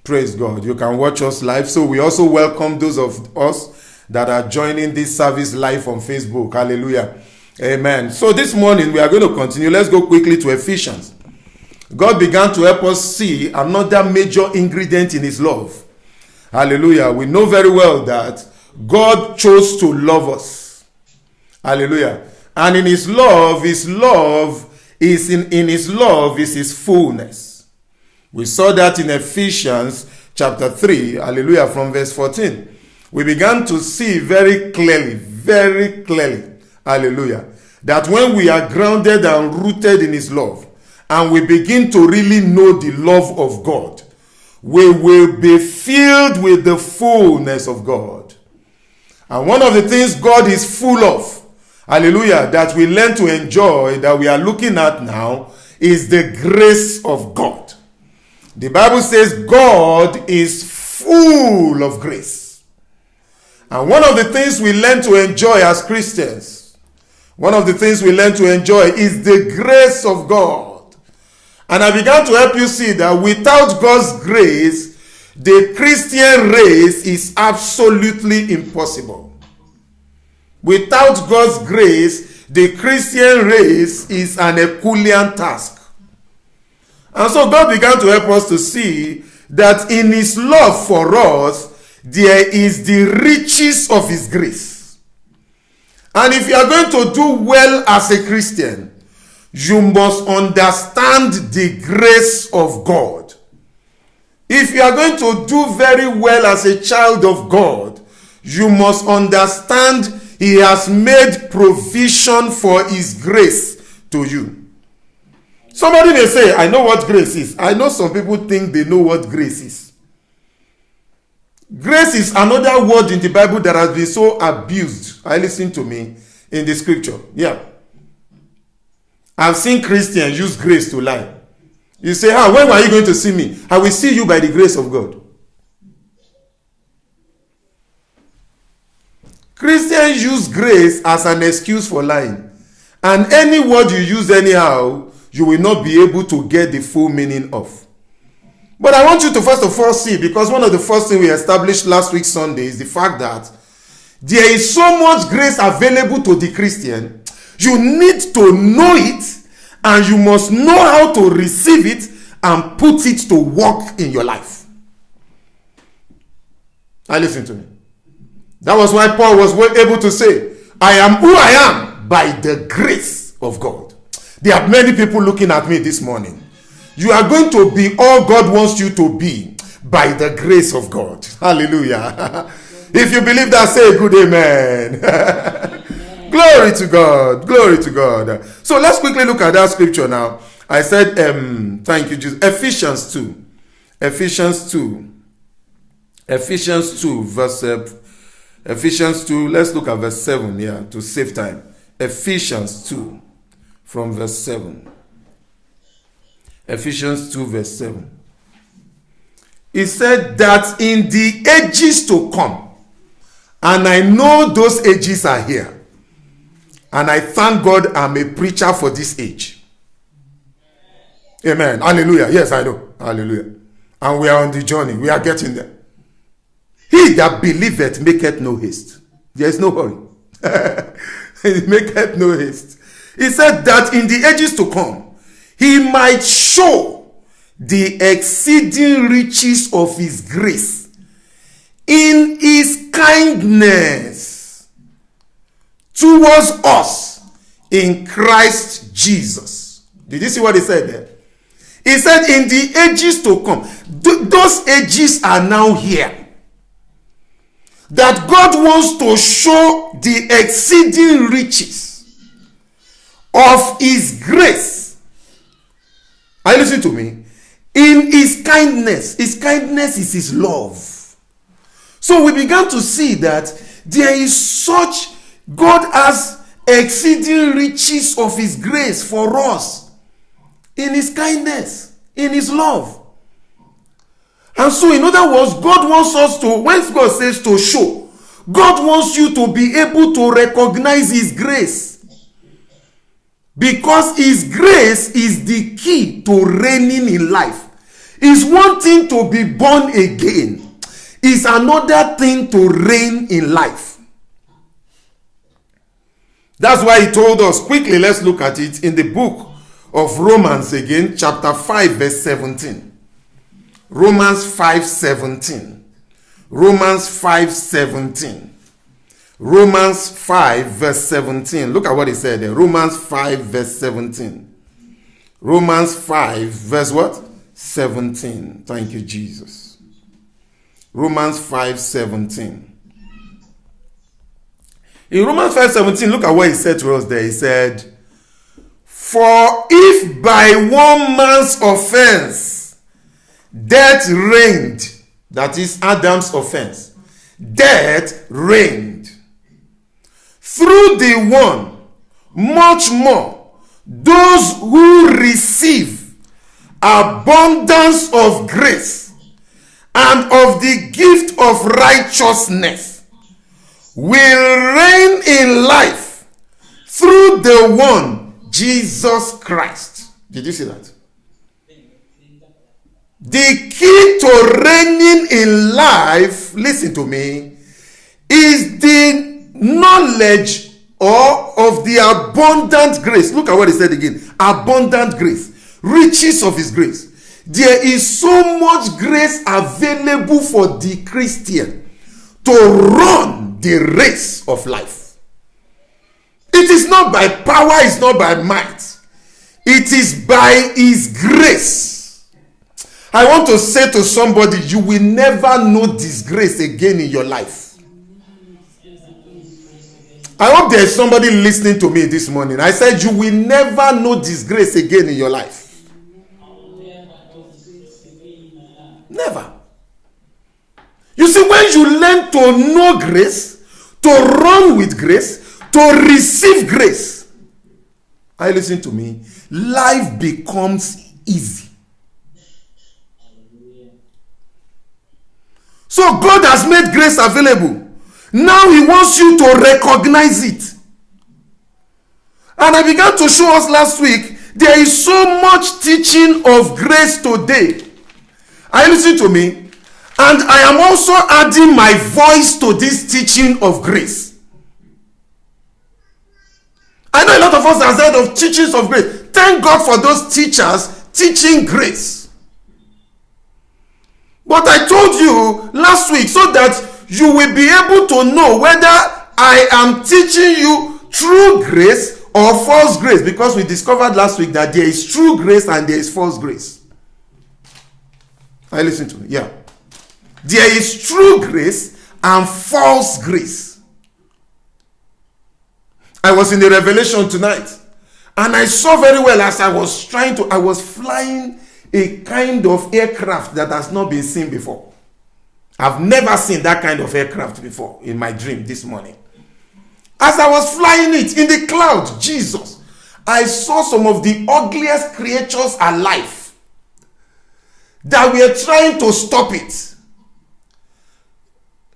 Praise God. You can watch us live. So we also welcome those of us that are joining this service live on Facebook. Hallelujah. Amen. So this morning we are going to continue. Let's go quickly to Ephesians. God began to help us see another major ingredient in his love. Hallelujah. We know very well that God chose to love us. Hallelujah. And in his love is in his love is his fullness. We saw that in Ephesians chapter 3, hallelujah, from verse 14. We began to see very clearly, hallelujah, that when we are grounded and rooted in his love, and we begin to really know the love of God, we will be filled with the fullness of God. And one of the things God is full of, hallelujah, that we learn to enjoy, that we are looking at now, is the grace of God. The Bible says God is full of grace. And one of the things we learn to enjoy as Christians, is the grace of God. And I began to help you see that without God's grace, the Christian race is absolutely impossible. Without God's grace, the Christian race is an Herculean task. And so God began to help us to see that in his love for us, there is the riches of his grace. And if you are going to do well as a Christian, you must understand the grace of God. If you are going to do very well as a child of God, you must understand he has made provision for his grace to you. Somebody may say, I know what grace is. I know some people think they know what grace is. Grace is another word in the Bible that has been so abused. Listen to me, in the scripture. Yeah. I've seen Christians use grace to lie. You say, when are you going to see me? I will see you by the grace of God. Christians use grace as an excuse for lying. And any word you use anyhow, you will not be able to get the full meaning of. But I want you to first of all see, because one of the first things we established last week Sunday is the fact that there is so much grace available to the Christian. You need to know it, and you must know how to receive it and put it to work in your life. Listen to me. That was why Paul was able to say, I am who I am by the grace of God. There are many people looking at me this morning. You are going to be all God wants you to be by the grace of God. Hallelujah. If you believe that, say a good amen. Glory to God. Glory to God. So let's quickly look at that scripture now. I said, thank you, Jesus. Ephesians 2. Ephesians 2, let's look at verse 7 to save time. Ephesians 2 from verse 7. Ephesians 2 verse 7. He said that in the ages to come, and I know those ages are here, and I thank God I'm a preacher for this age. Amen. Hallelujah. Yes, I know. Hallelujah. And we are on the journey. We are getting there. He that believeth maketh no haste. There is no hurry. Maketh no haste. He said that in the ages to come, he might show the exceeding riches of his grace in his kindness towards us in Christ Jesus. Did you see what he said there? He said in the ages to come. Those ages are now here. That God wants to show the exceeding riches of his grace. Are you listening to me? In his kindness. His kindness is his love. So we began to see that there is such, God has exceeding riches of his grace for us. In his kindness. In his love. And so in other words, God wants us to, when God says to show, God wants you to be able to recognize his grace. Because his grace is the key to reigning in life. It's one thing to be born again. It's another thing to reign in life. That's why he told us, quickly, let's look at it in the book of Romans again, chapter 5, verse 17. Romans 5:17. Romans 5:17. Romans 5, verse 17. Look at what he said there. Romans 5, verse 17. Romans 5, verse what? 17. Thank you, Jesus. Romans 5:17. In Romans 5:17, look at what he said to us there. He said, for if by one man's offense death reigned, that is Adam's offense, death reigned, through the one, much more, those who receive abundance of grace and of the gift of righteousness will reign in life through the one, Jesus Christ. Did you see that? The key to reigning in life, listen to me, is the knowledge of the abundant grace. Look at what he said again. Abundant grace. Riches of his grace. There is so much grace available for the Christian to run the race of life. It is not by power, it's not by might. It is by his grace. I want to say to somebody, you will never know disgrace again in your life. I hope there is somebody listening to me this morning. I said you will never know disgrace again in your life. Never. You see, when you learn to know grace, to run with grace, to receive grace, I listen to me, life becomes easy. So God has made grace available. Now he wants you to recognize it. And I began to show us last week, there is so much teaching of grace today. Are you listening to me? And I am also adding my voice to this teaching of grace. I know a lot of us have heard of teachings of grace. Thank God for those teachers teaching grace. But I told you last week so that you will be able to know whether I am teaching you true grace or false grace, because we discovered last week that there is true grace and there is false grace. I listen to me. Yeah. There is true grace and false grace. I was in the Revelation tonight and I saw very well as I was flying a kind of aircraft that has not been seen before. I've never seen that kind of aircraft before in my dream this morning. As I was flying it in the cloud, Jesus, I saw some of the ugliest creatures alive that were trying to stop it.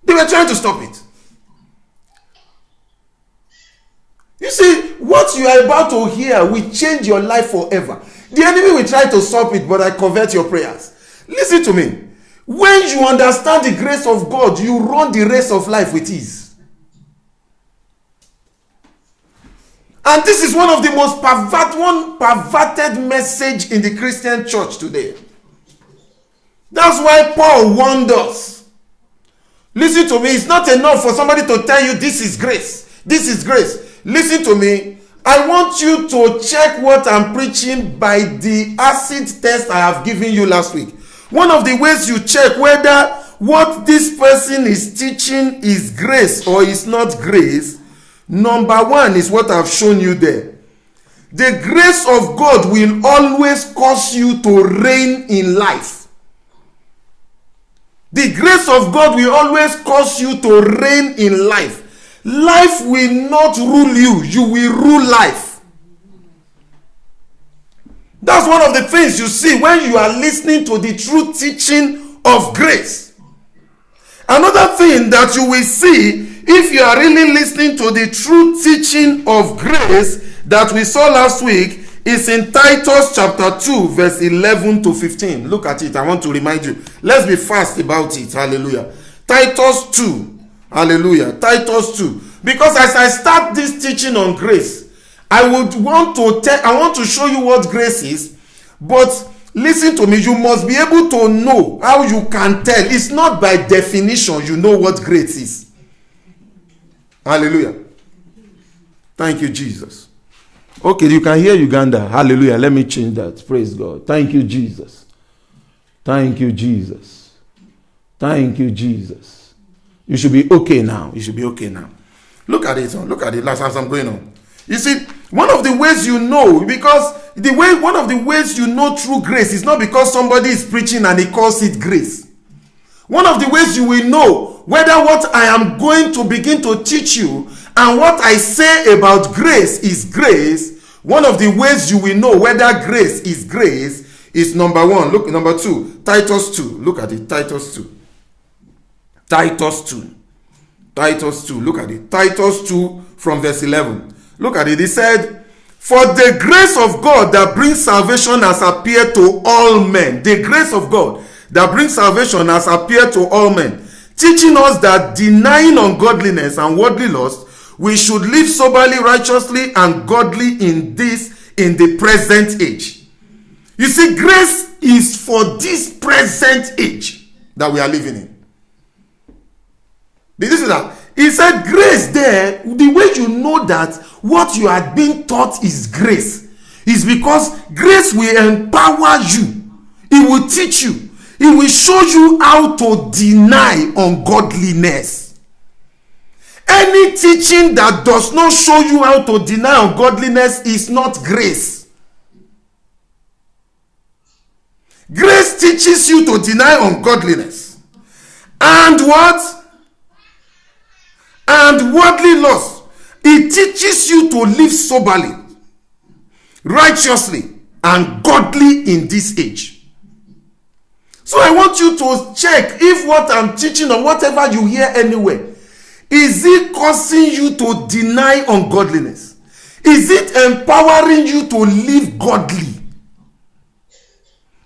They were trying to stop it. You see, what you are about to hear will change your life forever. The enemy will try to stop it, but I convert your prayers. Listen to me. When you understand the grace of God, you run the race of life with ease. And this is one of the most perverted message in the Christian church today. That's why Paul warned us. Listen to me. It's not enough for somebody to tell you this is grace. This is grace. Listen to me. I want you to check what I'm preaching by the acid test I have given you last week. One of the ways you check whether what this person is teaching is grace or is not grace, number one is what I've shown you there. The grace of God will always cause you to reign in life. The grace of God will always cause you to reign in life. Life will not rule you. You will rule life. That's one of the things you see when you are listening to the true teaching of grace. Another thing that you will see if you are really listening to the true teaching of grace that we saw last week is in Titus chapter 2, verse 11 to 15. Look at it. I want to remind you. Let's be fast about it. Hallelujah. Titus 2. Hallelujah. Titus 2. Because as I start this teaching on grace, I want to show you what grace is. But listen to me. You must be able to know how you can tell. It's not by definition you know what grace is. Hallelujah. Thank you, Jesus. Okay, you can hear Uganda. Hallelujah. Let me change that. Praise God. Thank you, Jesus. Thank you, Jesus. Thank you, Jesus. You should be okay now. You should be okay now. Look at it. Look at it. Last as I'm going on. You see, one of the ways you know, because one of the ways you know true grace is not because somebody is preaching and he calls it grace. One of the ways you will know whether what I am going to begin to teach you and what I say about grace is grace, one of the ways you will know whether grace is number one. Look, number two, Titus 2. Look at it, Titus 2. Titus 2. Titus 2. Look at it. Titus 2 from verse 11. Look at it. He said, for the grace of God that brings salvation has appeared to all men. The grace of God that brings salvation has appeared to all men, teaching us that denying ungodliness and worldly lust, we should live soberly, righteously, and godly in the present age. You see, grace is for this present age that we are living in. This is that. He said grace there, the way you know that what you are being taught is grace is because grace will empower you. It will teach you. It will show you how to deny ungodliness. Any teaching that does not show you how to deny ungodliness is not grace. Grace teaches you to deny ungodliness. And what? And worldly lust. It teaches you to live soberly, righteously, and godly in this age. So I want you to check if what I'm teaching or whatever you hear anywhere, is it causing you to deny ungodliness? Is it empowering you to live godly?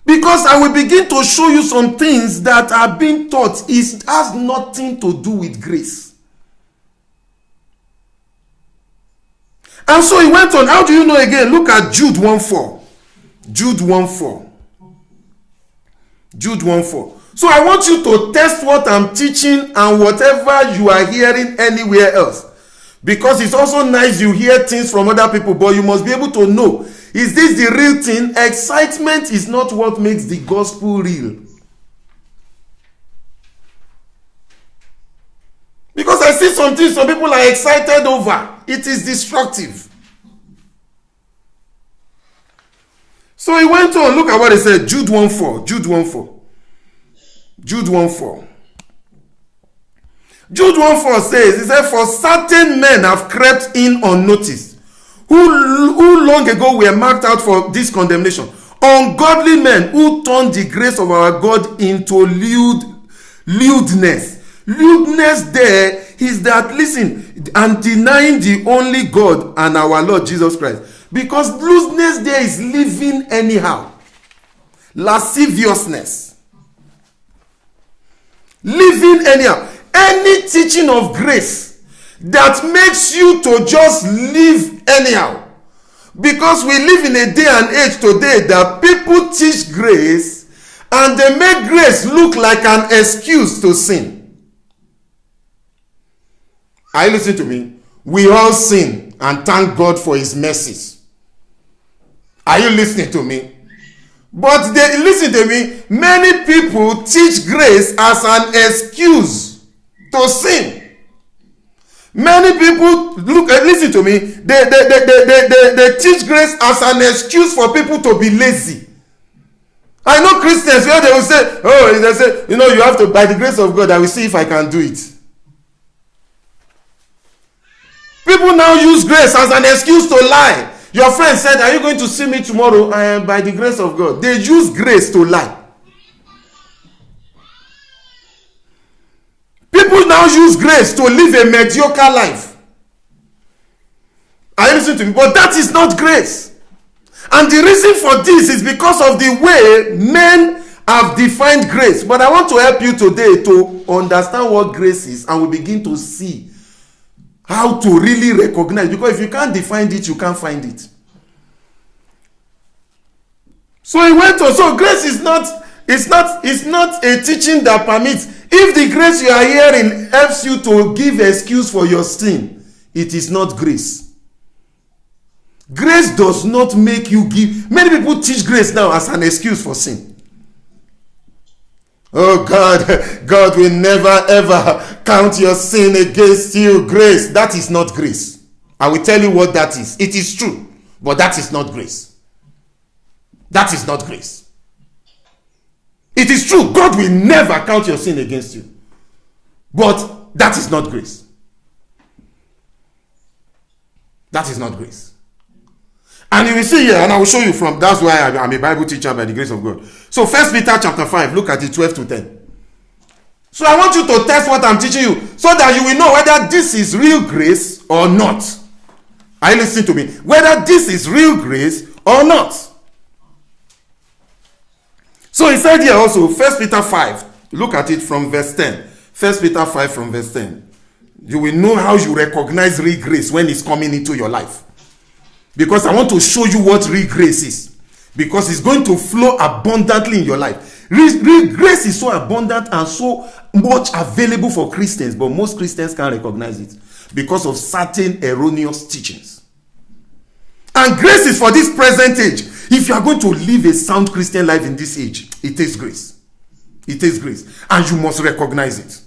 Because I will begin to show you some things that are being taught. It has nothing to do with grace. And so he went on. How do you know again? Look at Jude 1:4. Jude 1:4. Jude 1:4. So I want you to test what I'm teaching and whatever you are hearing anywhere else. Because it's also nice you hear things from other people, but you must be able to know, is this the real thing? Excitement is not what makes the gospel real. Because I see some things some people are excited over. It is destructive. So he went on. Look at what he said. Jude 1:4. Jude 1:4. Jude 1:4. Jude 1:4 says, he said, for certain men have crept in unnoticed, who long ago were marked out for this condemnation. Ungodly men who turned the grace of our God into lewdness. Lewdness there is that, listen, and denying the only God and our Lord Jesus Christ. Because lewdness there is living anyhow. Lasciviousness. Living anyhow. Any teaching of grace that makes you to just live anyhow. Because we live in a day and age today that people teach grace and they make grace look like an excuse to sin. Are you listening to me? We all sin and thank God for his mercies. Are you listening to me? But listen to me, many people teach grace as an excuse to sin. Many people listen to me, they teach grace as an excuse for people to be lazy. I know Christians where they will say, oh, they say, you have to, by the grace of God, I will see if I can do it. People now use grace as an excuse to lie. Your friend said, are you going to see me tomorrow? I am, by the grace of God. They use grace to lie. People now use grace to live a mediocre life. Are you listening to me? But that is not grace. And the reason for this is because of the way men have defined grace. But I want to help you today to understand what grace is, and we begin to see how to really recognize. Because if you can't define it, you can't find it. So he went on. So grace is not a teaching that permits. If the grace you are hearing helps you to give excuse for your sin, it is not grace. Grace does not make you give. Many people teach grace now as an excuse for sin. Oh God will never ever count your sin against you. Grace, that is not grace. I will tell you what that is. It is true, but that is not grace. That is not grace. It is true, God will never count your sin against you, but that is not grace. That is not grace. And you will see here, and I will show you from, that's why I'm a Bible teacher by the grace of God. So 1 Peter chapter 5, look at it, 12 to 10. So I want you to test what I'm teaching you, so that you will know whether this is real grace or not. Are you listening to me? Whether this is real grace or not. So he said here also, 1 Peter 5, look at it from verse 10. 1 Peter 5 from verse 10. You will know how you recognize real grace when it's coming into your life. Because I want to show you what real grace is. Because it's going to flow abundantly in your life. Real grace is so abundant and so much available for Christians, but most Christians can't recognize it because of certain erroneous teachings. And grace is for this present age. If you are going to live a sound Christian life in this age, it takes grace. It takes grace. And you must recognize it.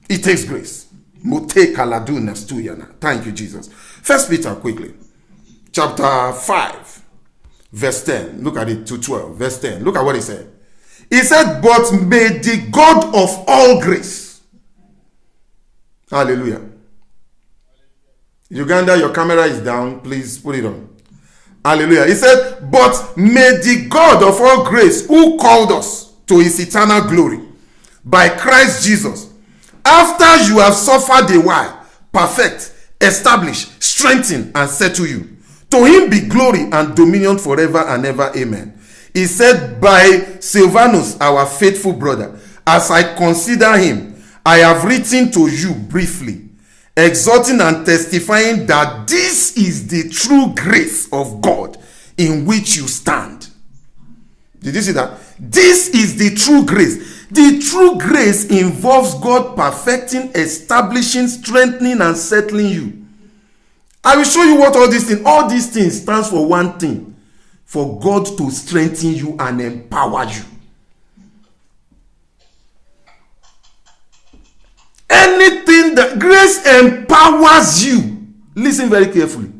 It takes grace. Thank you, Jesus. 1 Peter, quickly. Chapter 5, verse 10. Look at it, to 12. Verse 10. Look at what he said. He said, but may the God of all grace. Hallelujah. Uganda, your camera is down. Please put it on. Hallelujah. He said, but may the God of all grace, who called us to his eternal glory by Christ Jesus, after you have suffered a while, perfect, establish, strengthen, and settle you. To him be glory and dominion forever and ever. Amen. He said, by Silvanus, our faithful brother, as I consider him, I have written to you briefly, exhorting and testifying that this is the true grace of God in which you stand. Did you see that? This is the true grace. The true grace involves God perfecting, establishing, strengthening, and settling you. I will show you what all these things stands for one thing. For God to strengthen you and empower you. Anything that grace empowers you. Listen very carefully.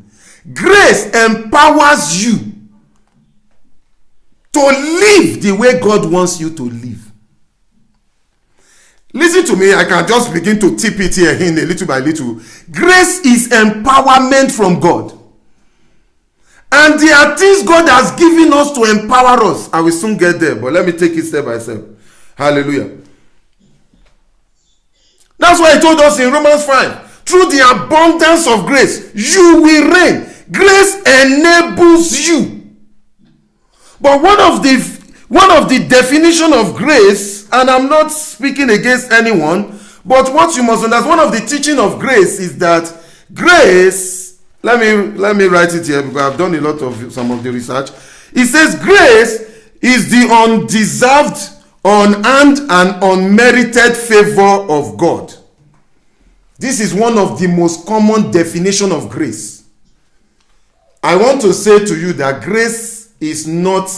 Grace empowers you to live the way God wants you to live. Listen to me, I can just begin to tip it here in a little by little. Grace is empowerment from God. And there are things God has given us to empower us. I will soon get there, but let me take it step by step. Hallelujah. That's why he told us in Romans 5, through the abundance of grace, you will reign. Grace enables you. But one of the definition of grace, and I'm not speaking against anyone, but what you must understand, one of the teaching of grace is that grace, let me write it here because I've done a lot of some of the research. It says grace is the undeserved, unearned, and unmerited favor of God. This is one of the most common definition of grace. I want to say to you that grace is not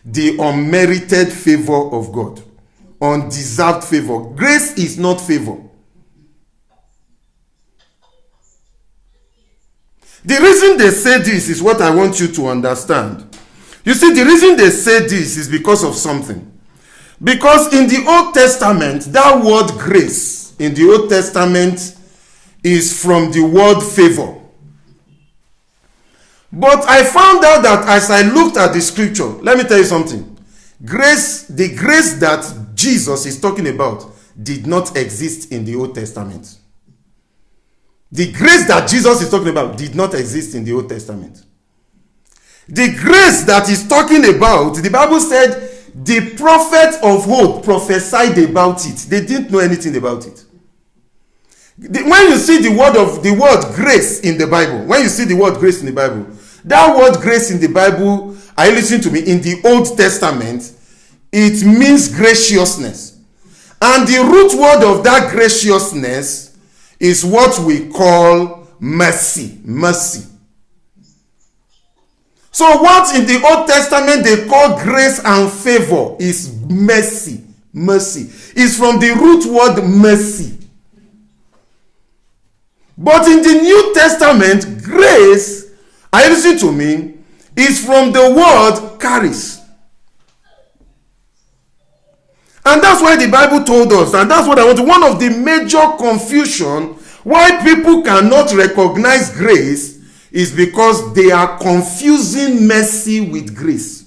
the unmerited favor of God. Undeserved favor. Grace is not favor. The reason they say this is what I want you to understand. You see, the reason they say this is because of something. Because in the Old Testament, that word grace in the Old Testament is from the word favor. But I found out that as I looked at the scripture, let me tell you something. Grace, the grace that Jesus is talking about did not exist in the Old Testament. The grace that Jesus is talking about did not exist in the Old Testament. The grace that he's talking about, the Bible said the prophet of old prophesied about it. They didn't know anything about it. When you see the word grace in the Bible, that word grace in the Bible, are you listening to me? In the Old Testament, it means graciousness. And the root word of that graciousness is what we call mercy. Mercy. So what in the Old Testament they call grace and favor is mercy. Mercy. It's from the root word mercy. But in the New Testament, grace, are you listening to me, is from the word charis. And that's why the Bible told us, and that's what I want to, one of the major confusion why people cannot recognize grace is because they are confusing mercy with grace.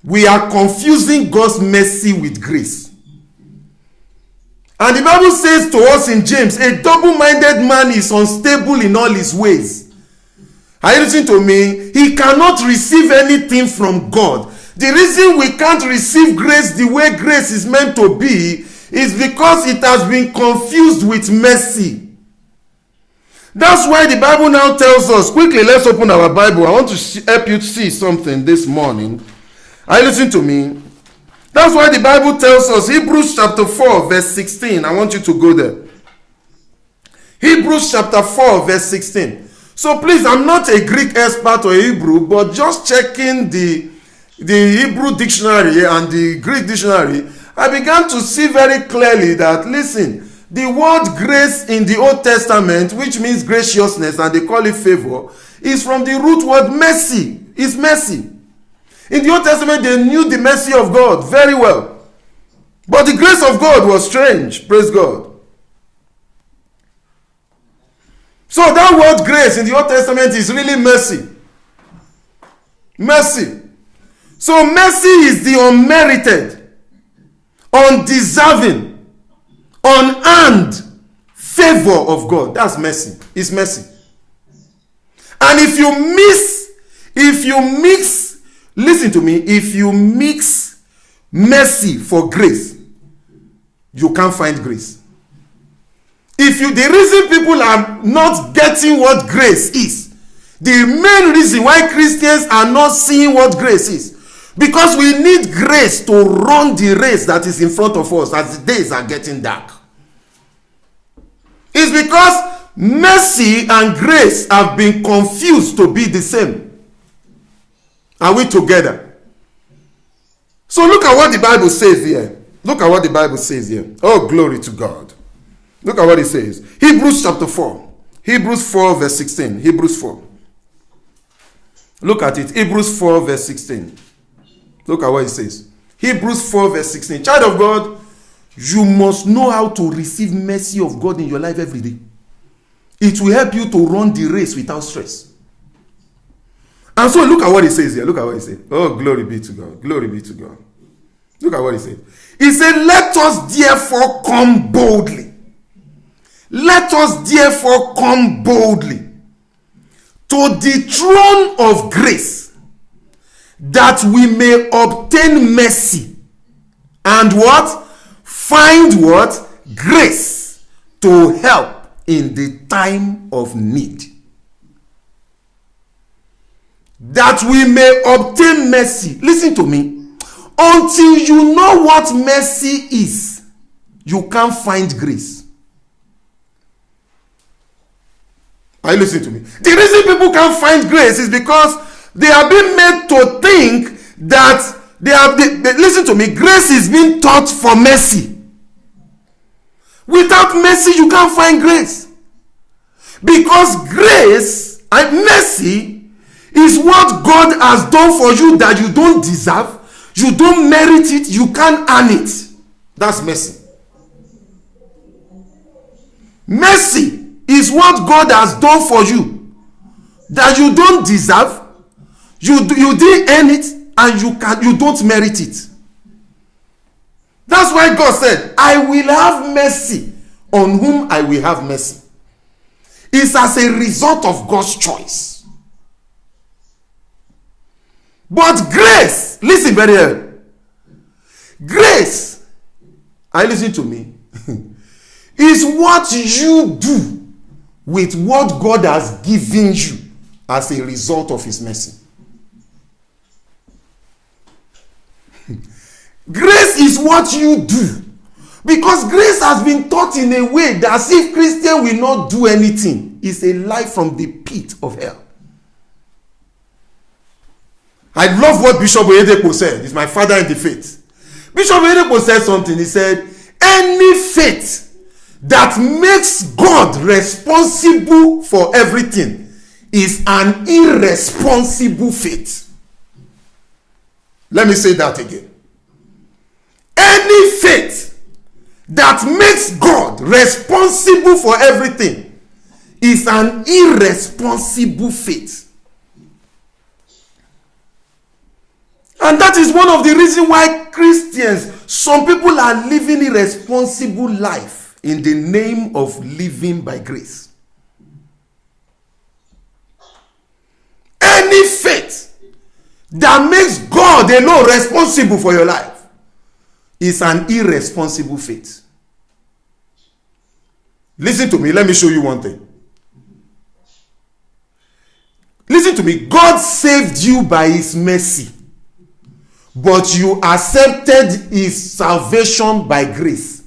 We are confusing God's mercy with grace. And the Bible says to us in James, a double-minded man is unstable in all his ways. Are you listening to me? He cannot receive anything from God. The reason we can't receive grace the way grace is meant to be is because it has been confused with mercy. That's why the Bible now tells us, quickly, let's open our Bible. I want to help you see something this morning. Are you listening to me? That's why the Bible tells us, Hebrews chapter 4, verse 16. I want you to go there. Hebrews chapter 4, verse 16. So please, I'm not a Greek expert or Hebrew, but just checking the Hebrew dictionary and the Greek dictionary, I began to see very clearly that, listen, the word grace in the Old Testament, which means graciousness, and they call it favor, is from the root word mercy. It's mercy. In the Old Testament, they knew the mercy of God very well. But the grace of God was strange. Praise God. So that word grace in the Old Testament is really mercy. Mercy. So mercy is the unmerited, undeserving, unearned favor of God. That's mercy. It's mercy. And if you mix, listen to me, if you mix mercy for grace, you can't find grace. The reason people are not getting what grace is, the main reason why Christians are not seeing what grace is, because we need grace to run the race that is in front of us as the days are getting dark. It's because mercy and grace have been confused to be the same. Are we together? So look at what the Bible says here. Look at what the Bible says here. Oh, glory to God. Look at what it says. Hebrews chapter 4. Hebrews 4 verse 16. Hebrews 4. Look at it. Hebrews 4 verse 16. Look at what it says. Hebrews 4 verse 16. Child of God, you must know how to receive mercy of God in your life every day. It will help you to run the race without stress. And so look at what it says here. Look at what it says. Oh, glory be to God. Glory be to God. Look at what it says. He said, let us therefore come boldly. Let us therefore come boldly to the throne of grace, that we may obtain mercy and what? Find what? Grace to help in the time of need. That we may obtain mercy. Listen to me. Until you know what mercy is, you can't find grace. Are you listening to me? The reason people can't find grace is because they are being made to think that listen to me, grace is being taught for mercy. Without mercy, you can't find grace. Because grace and mercy is what God has done for you that you don't deserve, you don't merit it, you can't earn it. That's mercy. Mercy is what God has done for you that you don't deserve, you didn't earn it, and you don't merit it. That's why God said, I will have mercy on whom I will have mercy. It's as a result of God's choice. But grace, listen very well. Grace, are you listening to me? Is what you do with what God has given you as a result of his mercy. Grace is what you do. Because grace has been taught in a way that as if Christian will not do anything. It's a life from the pit of hell. I love what Bishop Oyedepo said. He's my father in the faith. Bishop Oyedepo said something. He said, any faith that makes God responsible for everything is an irresponsible faith. Let me say that again. Any faith that makes God responsible for everything is an irresponsible faith. And that is one of the reasons why Christians, some people are living irresponsible life in the name of living by grace. Any faith that makes God alone responsible for your life is an irresponsible faith. Listen to me. Let me show you one thing. Listen to me. God saved you by his mercy, but you accepted his salvation by grace.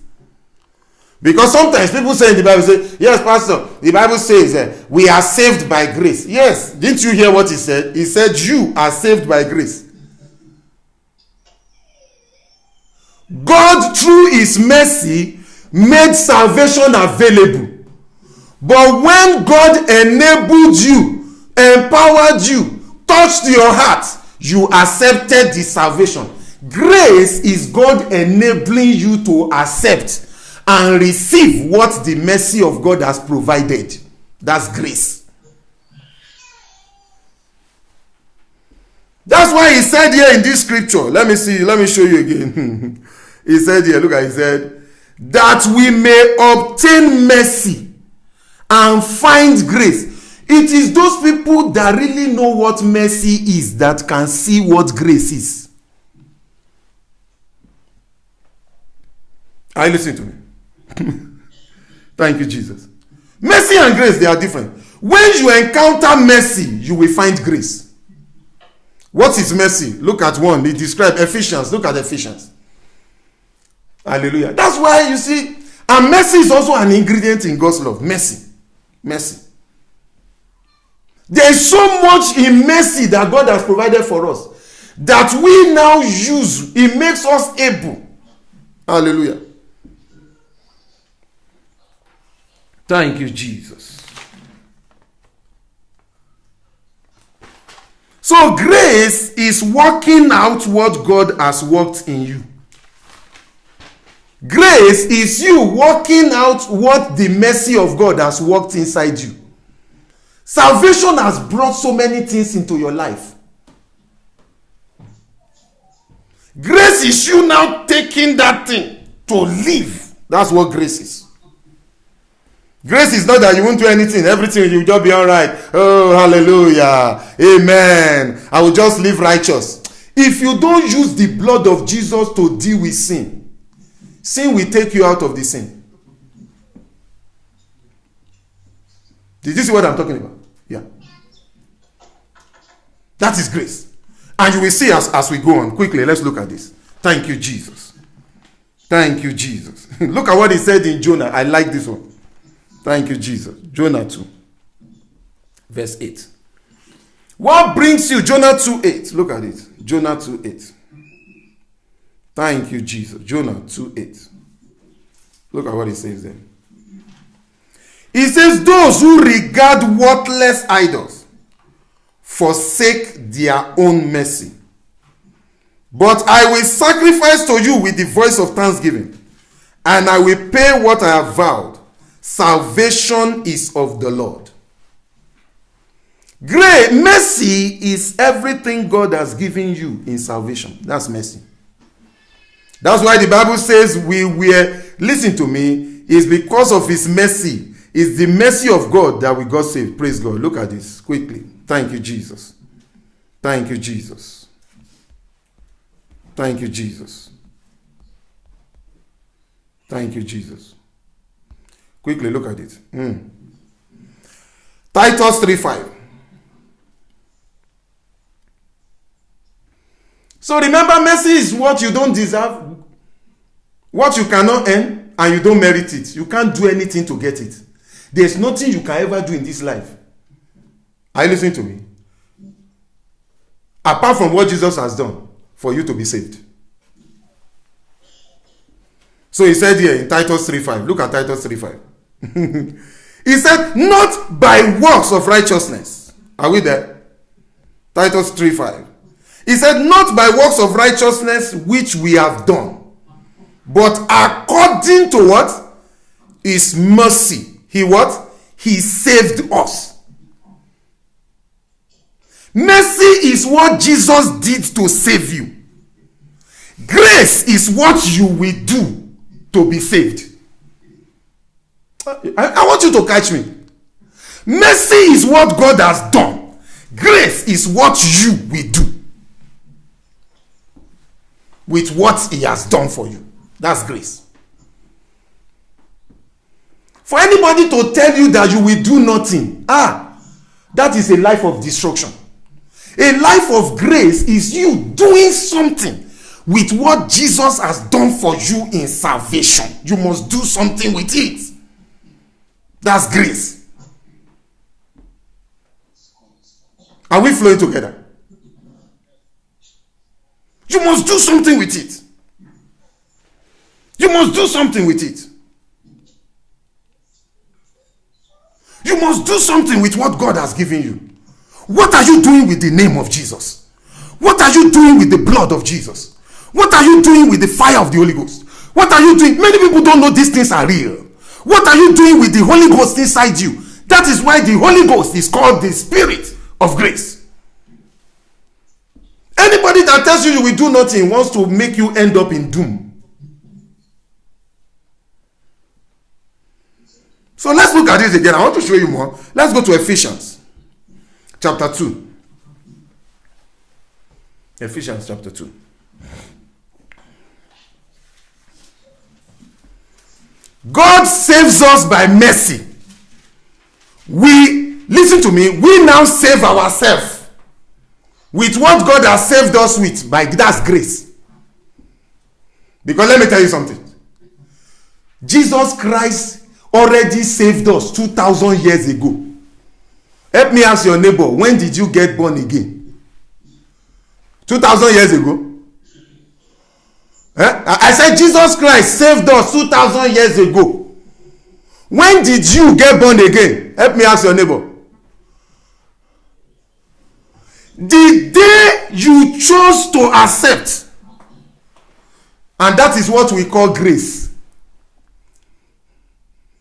Because sometimes people say in the Bible, say, yes, Pastor, the Bible says we are saved by grace. Yes, didn't you hear what he said? He said you are saved by grace. God, through his mercy, made salvation available. But when God enabled you, empowered you, touched your heart, you accepted the salvation. Grace is God enabling you to accept and receive what the mercy of God has provided. That's grace. That's why he said here in this scripture, let me show you again. He said here, look at it, he said, that we may obtain mercy and find grace. It is those people that really know what mercy is that can see what grace is. Are you listening to me? Thank you, Jesus. Mercy and grace, they are different. When you encounter mercy, you will find grace. What is mercy? Look at one. They describe Ephesians. Look at Ephesians. Hallelujah. That's why you see, and mercy is also an ingredient in God's love. Mercy. Mercy. There is so much in mercy that God has provided for us that we now use. It makes us able. Hallelujah. Thank you, Jesus. So grace is working out what God has worked in you. Grace is you working out what the mercy of God has worked inside you. Salvation has brought so many things into your life. Grace is you now taking that thing to live. That's what grace is. Grace is not that you won't do anything. Everything will just be all right. Oh, hallelujah. Amen. I will just live righteous. If you don't use the blood of Jesus to deal with sin, sin will take you out of the sin. Did you see what I'm talking about? Yeah. That is grace. And you will see as we go on. Quickly, let's look at this. Thank you, Jesus. Thank you, Jesus. Look at what he said in Jonah. I like this one. Thank you, Jesus. Jonah 2. Verse 8. What brings you? Jonah 2:8. Look at it. Jonah 2:8. Thank you, Jesus. Jonah 2:8. Look at what he says there. He says, those who regard worthless idols forsake their own mercy. But I will sacrifice to you with the voice of thanksgiving, and I will pay what I have vowed. Salvation is of the Lord. Great mercy is everything God has given you in salvation. That's mercy. That's why the Bible says we were, listen to me, is because of his mercy. It's the mercy of God that we got saved. Praise God. Look at this quickly. Thank you, Jesus. Thank you, Jesus. Thank you, Jesus. Thank you, Jesus. Quickly look at it. Titus 3:5. So remember, mercy is what you don't deserve, what you cannot earn, and you don't merit it. You can't do anything to get it. There's nothing you can ever do in this life. Are you listening to me? Apart from what Jesus has done for you to be saved. So he said here in Titus 3:5. Look at Titus 3:5. He said, not by works of righteousness. Are we there? Titus 3:5. He said, not by works of righteousness which we have done, but according to what? His mercy. He what? He saved us. Mercy is what Jesus did to save you. Grace is what you will do to be saved. I want you to catch me. Mercy is what God has done. Grace is what you will do with what he has done for you. That's grace. For anybody to tell you that you will do nothing, that is a life of destruction. A life of grace is you doing something with what Jesus has done for you in salvation. You must do something with it. That's grace. Are we flowing together? You must do something with it. You must do something with it. You must do something with what God has given you. What are you doing with the name of Jesus? What are you doing with the blood of Jesus? What are you doing with the fire of the Holy Ghost? What are you doing? Many people don't know these things are real. What are you doing with the Holy Ghost inside you? That is why the Holy Ghost is called the Spirit of grace. Anybody that tells you you will do nothing wants to make you end up in doom. So let's look at this again. I want to show you more. Let's go to Ephesians chapter 2. Ephesians chapter 2. God saves us by mercy. Listen to me, we now save ourselves with what God has saved us with. That's grace. Because let me tell you something. Jesus Christ already saved us 2,000 years ago. Help me ask your neighbor, when did you get born again? 2,000 years ago? I said Jesus Christ saved us 2,000 years ago. When did you get born again? Help me ask your neighbor. The day you chose to accept. And that is what we call grace.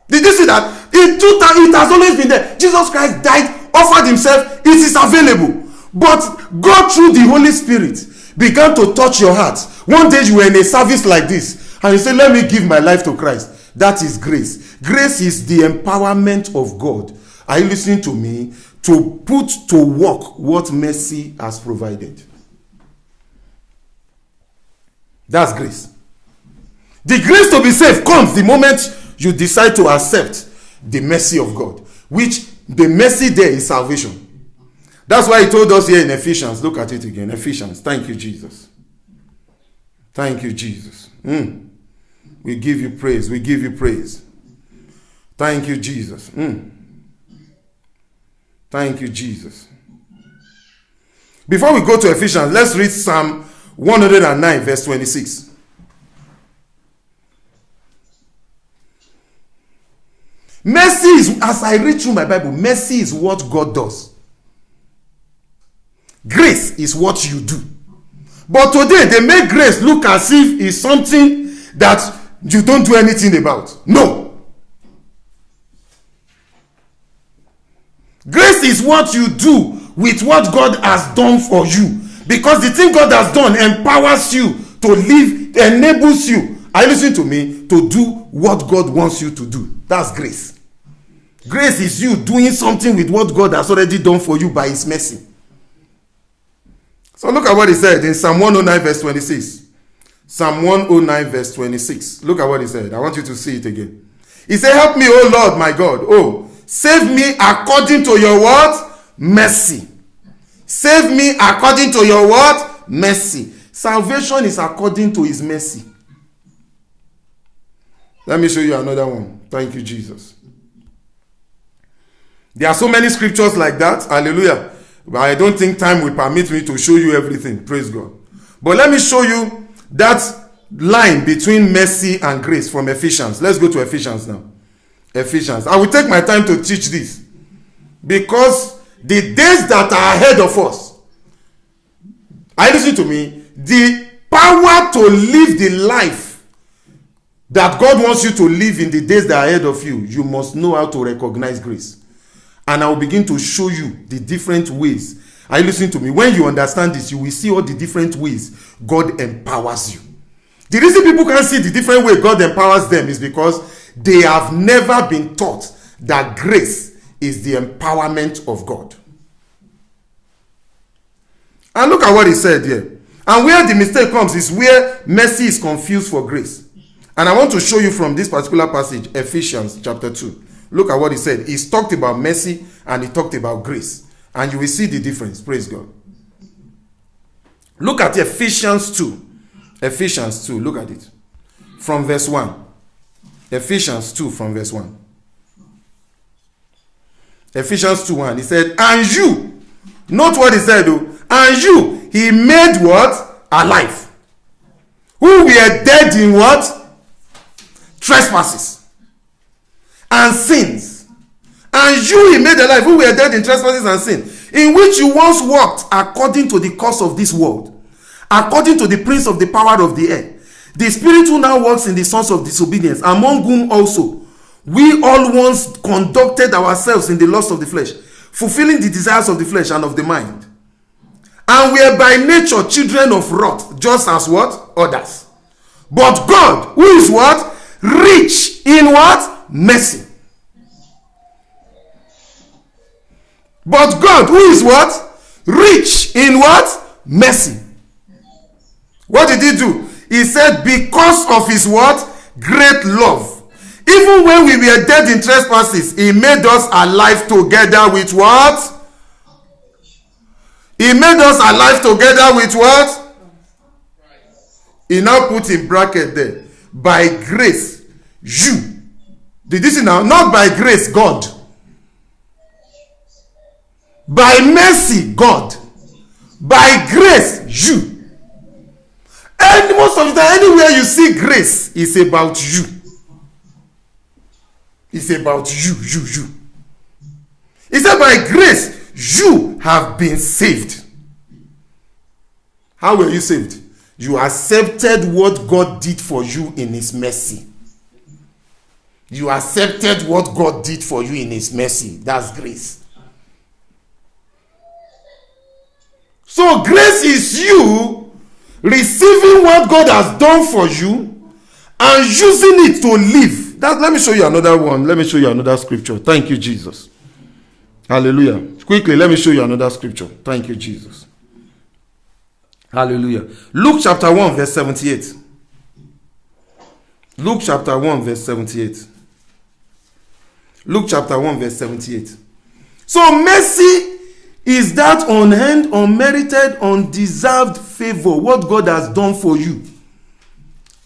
Did you see that? It has always been there. Jesus Christ died, offered himself. It is available. But God through the Holy Spirit began to touch your heart. One day you were in a service like this and you say, let me give my life to Christ. That is grace. Grace is the empowerment of God. Are you listening to me? To put to work what mercy has provided. That's grace. The grace to be saved comes the moment you decide to accept the mercy of God, which the mercy there is salvation. That's why he told us here in Ephesians. Look at it again. Ephesians. Thank you, Jesus. Thank you, Jesus. We give you praise. We give you praise. Thank you, Jesus. Thank you, Jesus. Before we go to Ephesians, let's read Psalm 109, verse 26. Mercy is, as I read through my Bible, mercy is what God does. Grace is what you do. But today, they make grace look as if it's something that you don't do anything about. No. Grace is what you do with what God has done for you. Because the thing God has done empowers you to live, enables you, are you listening to me, to do what God wants you to do. That's grace. Grace is you doing something with what God has already done for you by his mercy. So look at what he said in Psalm 109 verse 26. Psalm 109 verse 26. Look at what he said. I want you to see it again. He said, help me, O Lord, my God. Oh, save me according to your what? Mercy. Save me according to your what? Mercy. Salvation is according to his mercy. Let me show you another one. Thank you, Jesus. There are so many scriptures like that. Hallelujah. But I don't think time will permit me to show you everything. Praise God. But let me show you that line between mercy and grace from Ephesians. Let's go to Ephesians now. Ephesians. I will take my time to teach this, because the days that are ahead of us, are you listening to me? The power to live the life that God wants you to live in the days that are ahead of you, you must know how to recognize grace. And I will begin to show you the different ways. Are you listening to me? When you understand this, you will see all the different ways God empowers you. The reason people can't see the different way God empowers them is because they have never been taught that grace is the empowerment of God. And look at what he said here. And where the mistake comes is where mercy is confused for grace. And I want to show you from this particular passage, Ephesians chapter 2. Look at what he said. He's talked about mercy and he talked about grace. And you will see the difference. Praise God. Look at Ephesians 2. Ephesians 2. Look at it. From verse 1. Ephesians 2 from verse 1. Ephesians 2:1. He said, and you. Note what he said though. And you. He made what? Alive. Who were dead in what? Trespasses and sins. And you he made alive, who were dead in trespasses and sin, in which you once walked according to the course of this world, according to the prince of the power of the air, the spirit who now works in the sons of disobedience, among whom also we all once conducted ourselves in the lust of the flesh, fulfilling the desires of the flesh and of the mind, and we are by nature children of wrath, just as what? Others. But God, who is what? Rich in what? Mercy. But God, who is what? Rich in what? Mercy. What did he do? He said, because of his what? Great love. Even when we were dead in trespasses, he made us alive together with what? He made us alive together with what? He now put in bracket there. By grace, you. Did you see now? Not by grace, God. By mercy, God. By grace, you. And most of the time, anywhere you see grace, it's about you. It's about you. He said, by grace, you have been saved. How were you saved? You accepted what God did for you in his mercy. You accepted what God did for you in his mercy. That's grace. So grace is you receiving what God has done for you and using it to live. Let me show you another one. Let me show you another scripture. Thank you, Jesus. Hallelujah. Quickly, let me show you another scripture. Thank you, Jesus. Hallelujah. Luke chapter 1 verse 78. Luke chapter 1 verse 78. Luke chapter 1 verse 78. So mercy is that unearned, unmerited, undeserved favor, what God has done for you.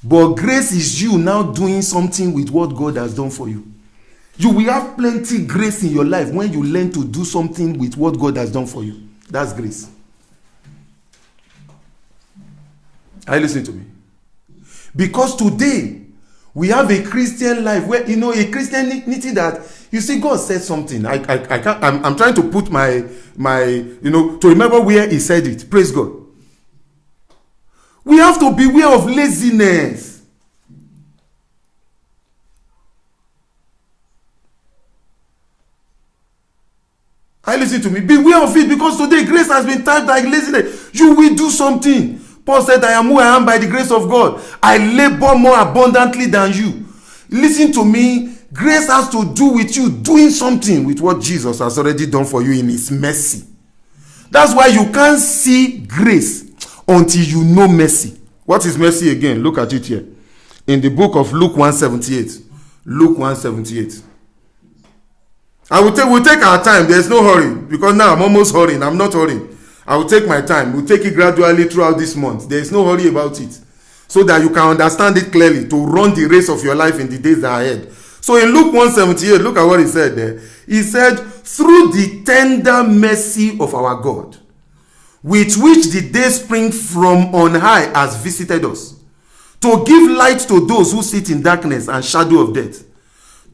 But grace is you now doing something with what God has done for you. You will have plenty grace in your life when you learn to do something with what God has done for you. That's grace. Are you listening to me? Because today, we have a Christian life where, a Christianity that, you see, God said something. I'm trying to put my, to remember where he said it. Praise God. We have to beware of laziness. Are you listening to me? Beware of it, because today grace has been typed like laziness. You will do something. Paul said, I am who I am by the grace of God. I labor more abundantly than you. Listen to me. Grace has to do with you doing something with what Jesus has already done for you in his mercy. That's why you can't see grace until you know mercy. What is mercy again? Look at it here. In the book of Luke 178. Luke 178. We'll take our time. There's no hurry. Because now I'm almost hurrying. I'm not hurrying. I will take my time. We'll take it gradually throughout this month. There is no hurry about it. So that you can understand it clearly. To run the race of your life in the days that are ahead. So in Luke 178, look at what he said there. He said, through the tender mercy of our God, with which the day spring from on high has visited us, to give light to those who sit in darkness and shadow of death,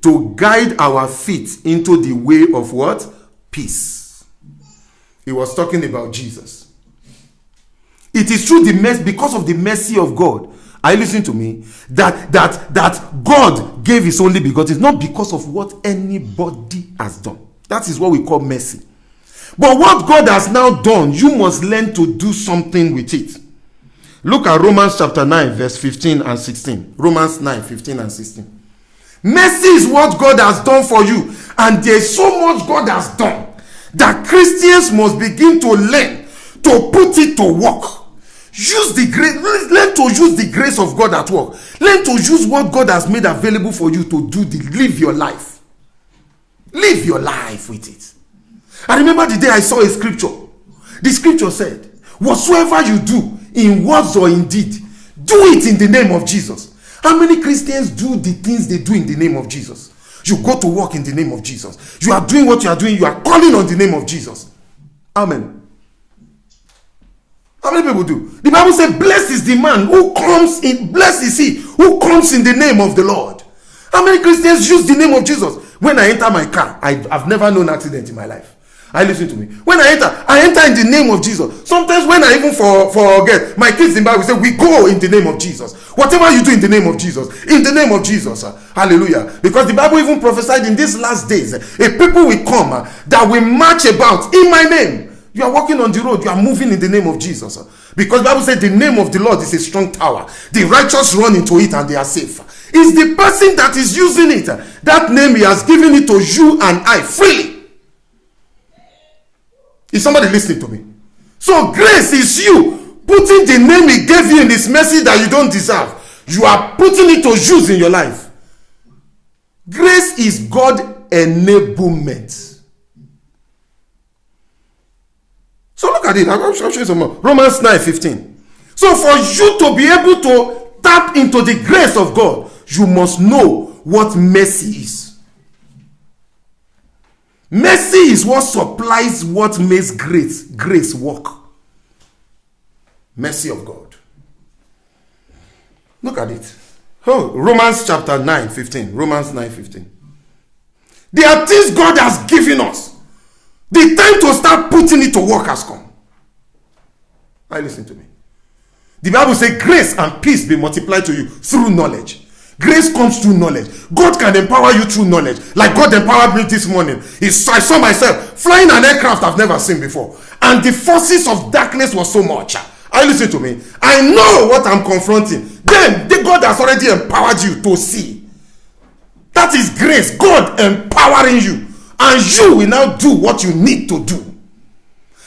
to guide our feet into the way of what? Peace. He was talking about Jesus. It is through the mercy, because of the mercy of God. Are you listening to me? That God gave his only begotten. It's not because of what anybody has done. That is what we call mercy. But what God has now done, you must learn to do something with it. Look at Romans chapter 9, verse 15 and 16. Romans 9, 15 and 16. Mercy is what God has done for you. And there's so much God has done that Christians must begin to learn to put it to work. Use the grace. Learn to use the grace of God at work. Learn to use what God has made available for you to do. Live your life. Live your life with it. I remember the day I saw a scripture. The scripture said, whatsoever you do, in words or in deed, do it in the name of Jesus. How many Christians do the things they do in the name of Jesus? You go to work in the name of Jesus. You are doing what you are doing. You are calling on the name of Jesus. Amen. How many people do? The Bible says, blessed is the man who comes in, blessed is he who comes in the name of the Lord. How many Christians use the name of Jesus? When I enter my car, I've never known accident in my life. I listen to me. When I enter in the name of Jesus. Sometimes when I even forget, my kids in Bible say, we go in the name of Jesus. Whatever you do in the name of Jesus, in the name of Jesus. Hallelujah. Because the Bible even prophesied in these last days, a people will come that will march about in my name. You are walking on the road, you are moving in the name of Jesus. Because the Bible said the name of the Lord is a strong tower. The righteous run into it and they are safe. It's the person that is using it. That name he has given it to you and I freely. Is somebody listening to me? So grace is you putting the name he gave you in his mercy that you don't deserve. You are putting it to use in your life. Grace is God enablement. So look at it. I'll show you some more. Romans 9:15. So for you to be able to tap into the grace of God, you must know what mercy is. Mercy is what supplies what makes grace work. Mercy of God. Look at it. Oh, Romans chapter 9:15. Romans 9:15. There are things God has given us. The time to start putting it to work has come. I listen to me. The Bible says grace and peace be multiplied to you through knowledge. Grace comes through knowledge. God can empower you through knowledge. Like God empowered me this morning. I saw myself flying an aircraft I've never seen before. And the forces of darkness were so much. I listen to me. I know what I'm confronting. Then God has already empowered you to see. That is grace. God empowering you. And you will now do what you need to do.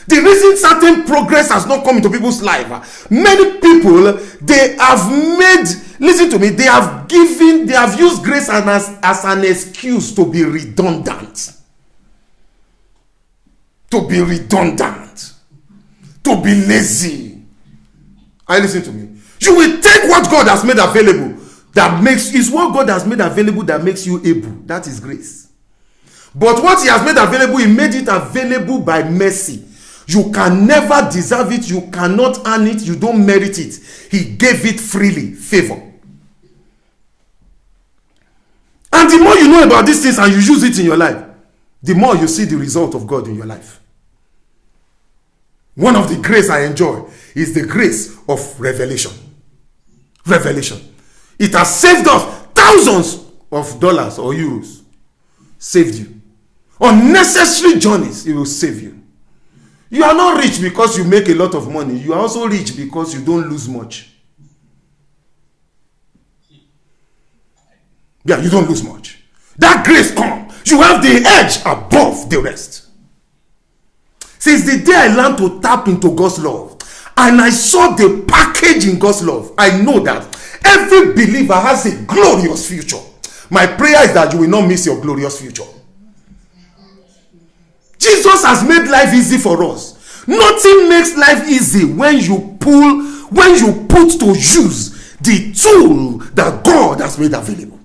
The reason certain progress has not come into people's life, many people, they have made, listen to me, they have used grace as an excuse to be redundant. To be redundant. To be lazy. I listen to me. You will take what God has made available. Is what God has made available that makes you able. That is grace. But what he has made available, he made it available by mercy. You can never deserve it. You cannot earn it. You don't merit it. He gave it freely. Favor. And the more you know about these things and you use it in your life, the more you see the result of God in your life. One of the grace I enjoy is the grace of revelation. Revelation. It has saved us thousands of dollars or euros. Saved you. Unnecessary journeys, it will save you. You are not rich because you make a lot of money. You are also rich because you don't lose much. Yeah, you don't lose much. That grace comes. You have the edge above the rest. Since the day I learned to tap into God's love and I saw the package in God's love, I know that every believer has a glorious future. My prayer is that you will not miss your glorious future. Jesus has made life easy for us. Nothing makes life easy when you put to use the tool that God has made available.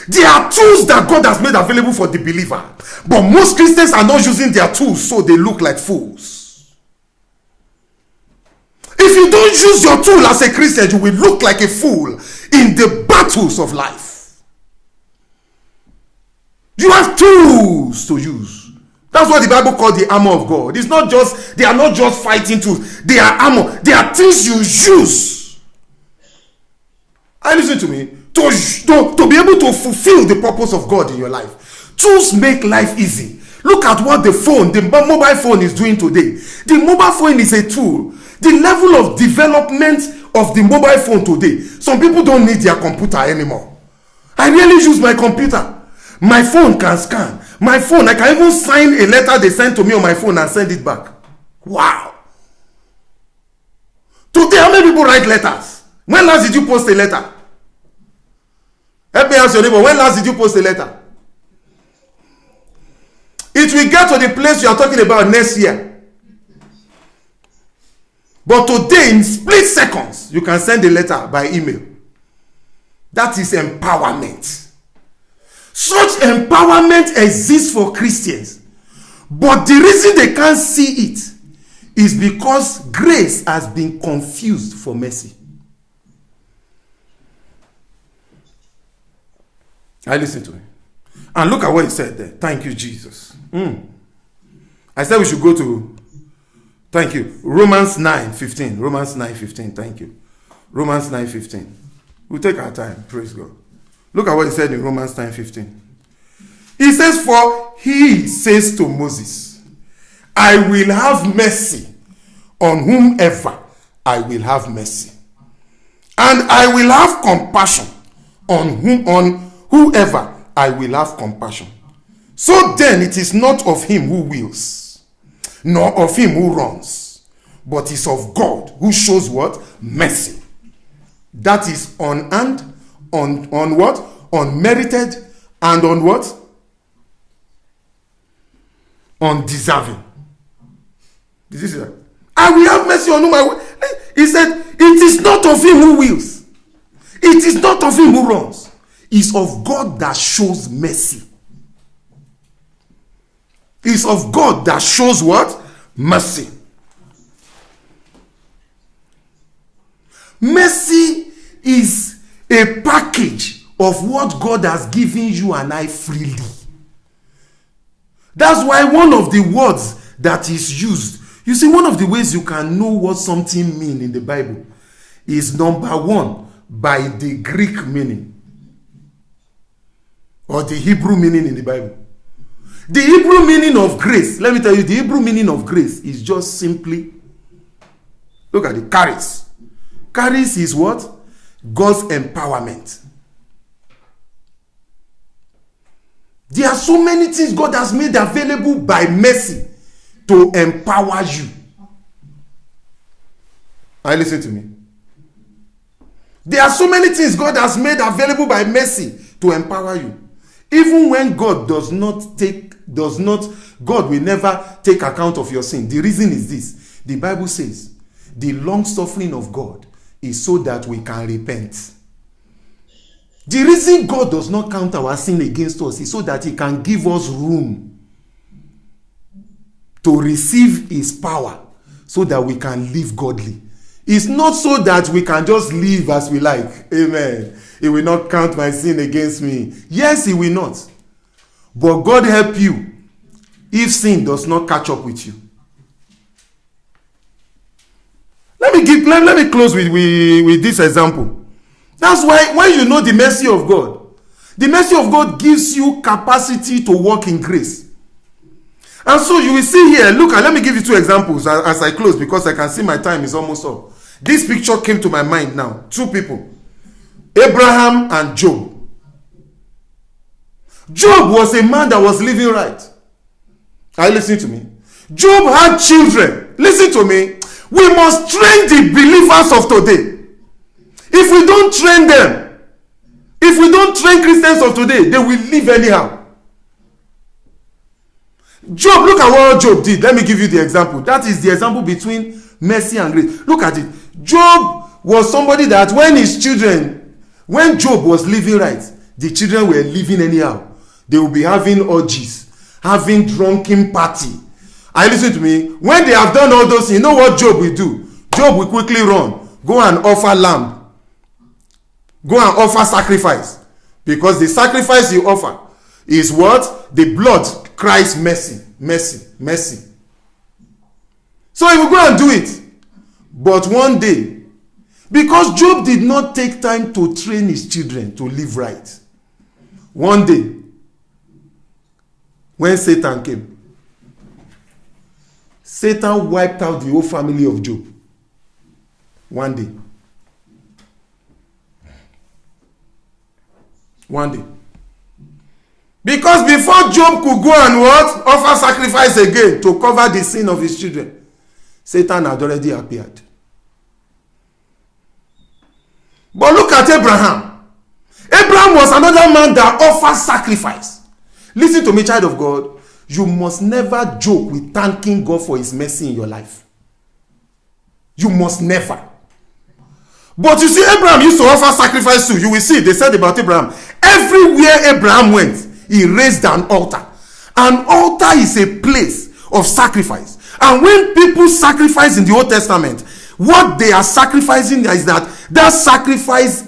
There are tools that God has made available for the believer, but most Christians are not using their tools, so they look like fools. If you don't use your tool as a Christian, you will look like a fool in the battles of life. You have tools to use. That's what the Bible calls the armor of God. They are not just fighting tools. They are armor. They are things you use. Listen to me. To be able to fulfill the purpose of God in your life. Tools make life easy. Look at what the mobile phone is doing today. The mobile phone is a tool. The level of development of the mobile phone today. Some people don't need their computer anymore. I really use my computer. My phone can scan. My phone, I can even sign a letter they sent to me on my phone and send it back. Wow. Today, how many people write letters? When last did you post a letter? Help me ask your neighbor, when last did you post a letter? It will get to the place you are talking about next year. But today, in split seconds, you can send a letter by email. That is empowerment. Such empowerment exists for Christians. But the reason they can't see it is because grace has been confused for mercy. I listen to him. And look at what he said there. Thank you, Jesus. I said we should go to, thank you, Romans 9:15. Romans 9:15. Thank you. Romans 9:15. We'll take our time. Praise God. Look at what he said in Romans 9:15. He says, for he says to Moses, I will have mercy on whomever I will have mercy. And I will have compassion on whoever I will have compassion. So then it is not of him who wills, nor of him who runs, but is of God who shows what? Mercy. That is unearned, on what? Unmerited, and on what? Undeserving. Did you see that? I will have mercy on whom I will. He said, it is not of him who wills. It is not of him who runs. It's of God that shows mercy. It's of God that shows what? Mercy. Mercy is a package of what God has given you and I freely. That's why one of the words that is used, you see, one of the ways you can know what something means in the Bible is number one, by the Greek meaning or the Hebrew meaning in the Bible. The Hebrew meaning of grace, let me tell you, the Hebrew meaning of grace is just simply, look at it, charis. Charis is what? God's empowerment. There are so many things God has made available by mercy to empower you. Are you listening to me? There are so many things God has made available by mercy to empower you. Even when God God will never take account of your sin. The reason is this. The Bible says, the long suffering of God is so that we can repent. The reason God does not count our sin against us is so that he can give us room to receive his power so that we can live godly. It's not so that we can just live as we like. Amen. He will not count my sin against me. Yes, he will not. But God help you if sin does not catch up with you. Let me close with this example. That's why when you know the mercy of God gives you capacity to walk in grace. And so you will see here, let me give you two examples as I close, because I can see my time is almost up. This picture came to my mind now. Two people, Abraham and Job. Job was a man that was living right. Are you listening to me? Job had children. Listen to me. We must train the believers of today. If we don't train them, if we don't train Christians of today, they will live anyhow. Job, look at what Job did. Let me give you the example. That is the example between mercy and grace. Look at it. Job was somebody that when Job was living right, the children were living anyhow. They will be having orgies, having drunken party. I listen to me. When they have done all those things, you know what Job will do? Job will quickly run, go and offer lamb, go and offer sacrifice, because the sacrifice you offer is what? The blood cries mercy, mercy, mercy. So he will go and do it. But one day, because Job did not take time to train his children to live right, one day, when Satan came, Satan wiped out the whole family of Job. One day. One day. Because before Job could go and what? Offer sacrifice again to cover the sin of his children, Satan had already appeared. But look at Abraham. Abraham was another man that offered sacrifice. Listen to me, child of God. You must never joke with thanking God for his mercy in your life. You must never. But you see, Abraham used to offer sacrifice too. You will see, they said about Abraham, everywhere Abraham went, he raised an altar. An altar is a place of sacrifice. And when people sacrifice in the Old Testament, what they are sacrificing is that sacrifice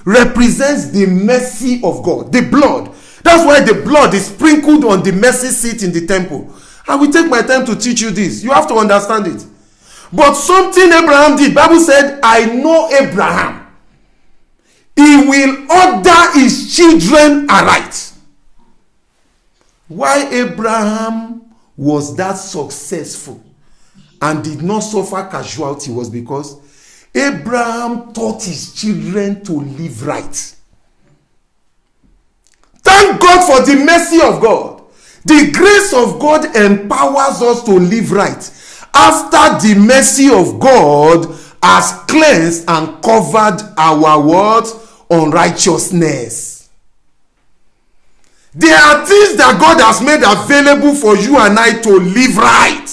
represents the mercy of God, the blood. That's why the blood is sprinkled on the mercy seat in the temple. I will take my time to teach you this. You have to understand it. But something Abraham did, Bible said, I know Abraham. He will order his children aright. Why Abraham was that successful and did not suffer casualty was because Abraham taught his children to live right. Thank God for the mercy of God. The grace of God empowers us to live right after the mercy of God has cleansed and covered our what? Unrighteousness. There are things that God has made available for you and I to live right.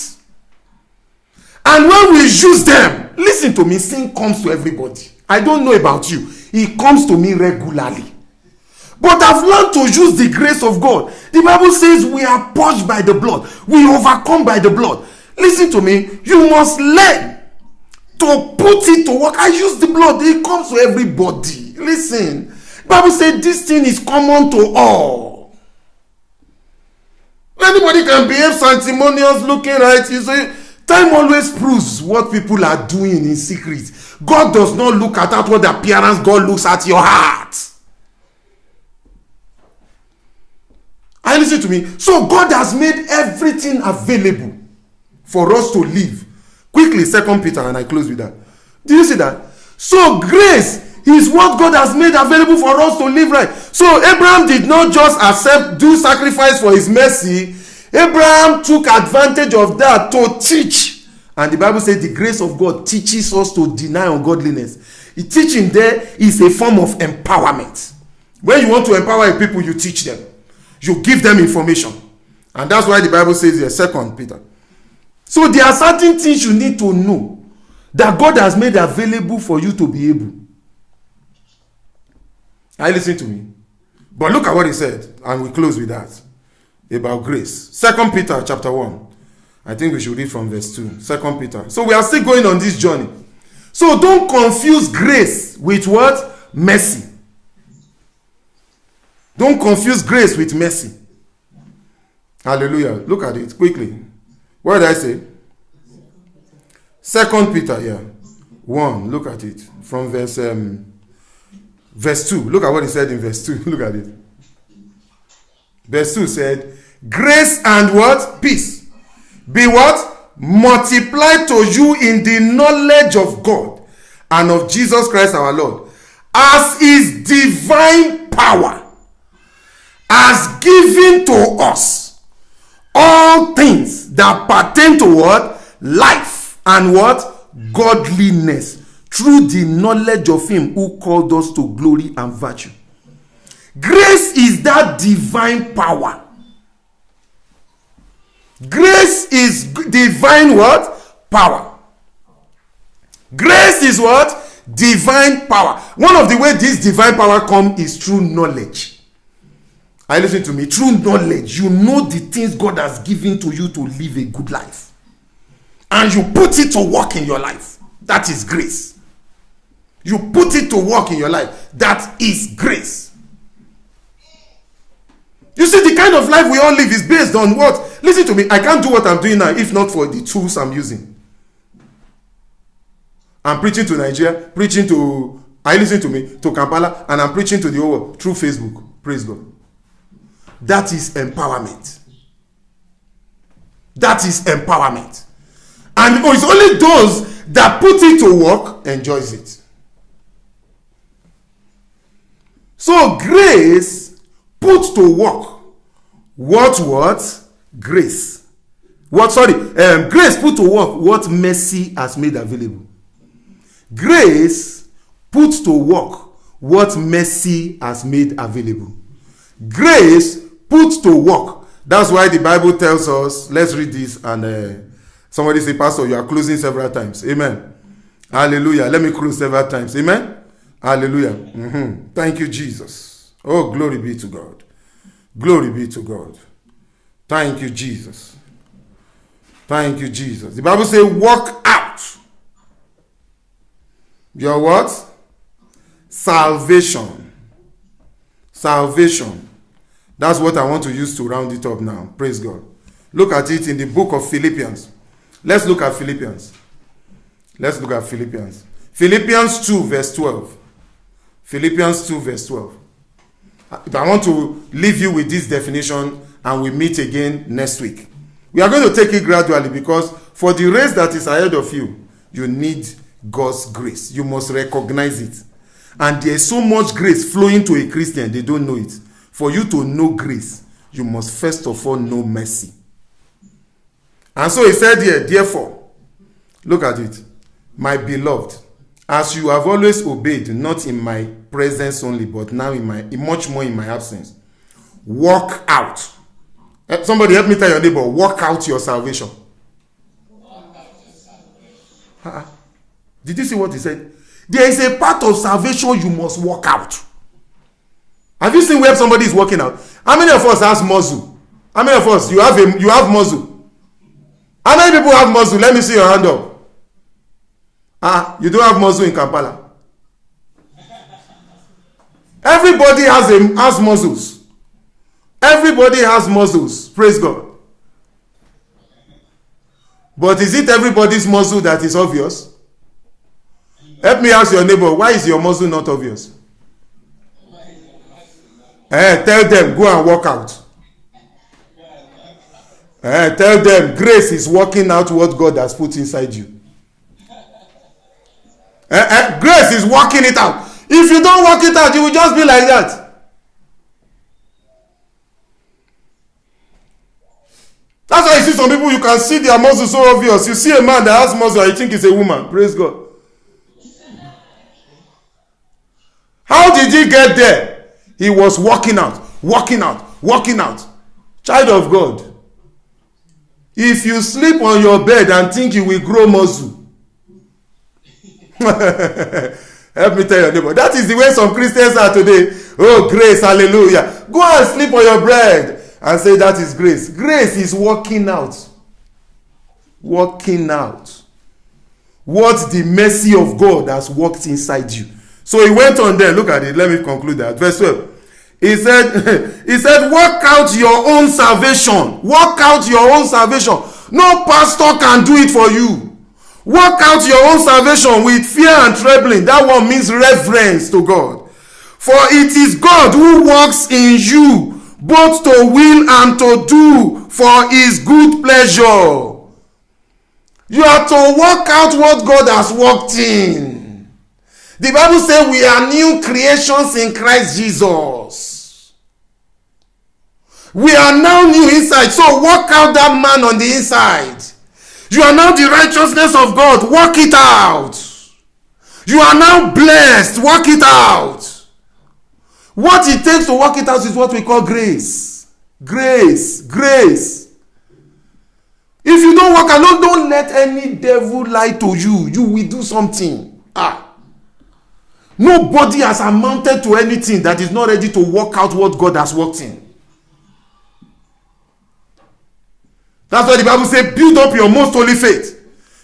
And when we use them, listen to me, sin comes to everybody. I don't know about you. It comes to me regularly. But I've learned to use the grace of God. The Bible says we are purged by the blood. We overcome by the blood. Listen to me. You must learn to put it to work. I use the blood. It comes to everybody. Listen. The Bible says this thing is common to all. Anybody can behave sanctimonious, looking right. You say, time always proves what people are doing in secret. God does not look at outward appearance. God looks at your heart. And listen to me. So God has made everything available for us to live. Quickly, 2 Peter, and I close with that. Do you see that? So grace is what God has made available for us to live right. So Abraham did not just do sacrifice for his mercy. Abraham took advantage of that to teach. And the Bible says the grace of God teaches us to deny ungodliness. The teaching there is a form of empowerment. When you want to empower people, you teach them. You give them information. And that's why the Bible says here, 2 Peter. So there are certain things you need to know that God has made available for you to be able. Are you listening to me? But look at what he said, and we close with that. About grace. 2 Peter chapter 1. I think we should read from verse 2. 2 Peter. So we are still going on this journey. So don't confuse grace with what? Mercy. Don't confuse grace with mercy. Hallelujah. Look at it quickly. What did I say? 2 Peter, yeah. 1. Look at it. From verse 2. Look at what he said in verse 2. Look at it. Verse 2 said, grace and what? Peace. Be what? Multiplied to you in the knowledge of God and of Jesus Christ our Lord, as his divine power has given to us all things that pertain to what? Life and what? godliness through the knowledge of him who called us to glory and virtue. Grace is that divine power. Grace is divine what? Power. Grace is what? Divine power. One of the ways this divine power comes is through knowledge. Are you listening to me? Through knowledge. You know the things God has given to you to live a good life. And you put it to work in your life. That is grace. You put it to work in your life. That is grace. You see, the kind of life we all live is based on what? Listen to me. I can't do what I'm doing now if not for the tools I'm using. I'm preaching to Nigeria, preaching to, are you listening to me? To Kampala, and I'm preaching to the whole world through Facebook. Praise God. That is empowerment. That is empowerment. And it's only those that put it to work enjoys it. So grace put to work. What? Grace. Grace put to work what mercy has made available. Grace put to work what mercy has made available. Grace put to work. That's why the Bible tells us, let's read this, and somebody say, Pastor, you are closing several times. Amen. Hallelujah. Let me close several times. Amen. Hallelujah. Thank you, Jesus. Oh, glory be to God. Glory be to God. Thank you, Jesus. Thank you, Jesus. The Bible says, walk out your what? Salvation. Salvation. That's what I want to use to round it up now. Praise God. Look at it in the book of Philippians. Let's look at Philippians. Let's look at Philippians. Philippians 2 verse 12. Philippians 2 verse 12. I want to leave you with this definition and we meet again next week. We are going to take it gradually because for the race that is ahead of you, you need God's grace. You must recognize it. And there is so much grace flowing to a Christian, they don't know it. For you to know grace, you must first of all know mercy. And so he said here, therefore, look at it. My beloved, as you have always obeyed, not in my presence only, but now much more in my absence, walk out. Somebody help me tell your neighbor, walk out your salvation. Did you see what he said? There is a part of salvation you must walk out. Have you seen where somebody is walking out? How many of us has muscle? How many of us you have muscle? How many people have muscle? Let me see your hand up. You don't have muscle in Kampala. Everybody has muscles. Everybody has muscles. Praise God. But is it everybody's muscle that is obvious? Help me ask your neighbor, why is your muscle not obvious? Tell them, go and walk out. Tell them, grace is working out what God has put inside you. Grace is working it out. If you don't work it out, you will just be like that. That's why you see some people, you can see their muscle so obvious. You see a man that has muscle and you think it's a woman. Praise God. How did he get there? He was walking out, walking out, walking out. Child of God. If you sleep on your bed and think you will grow muscle, help me tell your neighbor. That is the way some Christians are today. Oh, grace, hallelujah. Go and sleep on your bed and say that is grace. Grace is working out. Working out. What the mercy of God has worked inside you. So he went on there. Look at it. Let me conclude that. Verse 12. He said, work out your own salvation. Work out your own salvation. No pastor can do it for you. Work out your own salvation with fear and trembling. That one means reverence to God. For it is God who works in you, both to will and to do for his good pleasure. You are to work out what God has worked in. The Bible says we are new creations in Christ Jesus. We are now new inside. So work out that man on the inside. You are now the righteousness of God. Work it out. You are now blessed. Work it out. What it takes to work it out is what we call grace. Grace. Grace. If you don't work alone, don't let any devil lie to you. You will do something. Nobody has amounted to anything that is not ready to work out what God has worked in. That's why the Bible says, build up your most holy faith.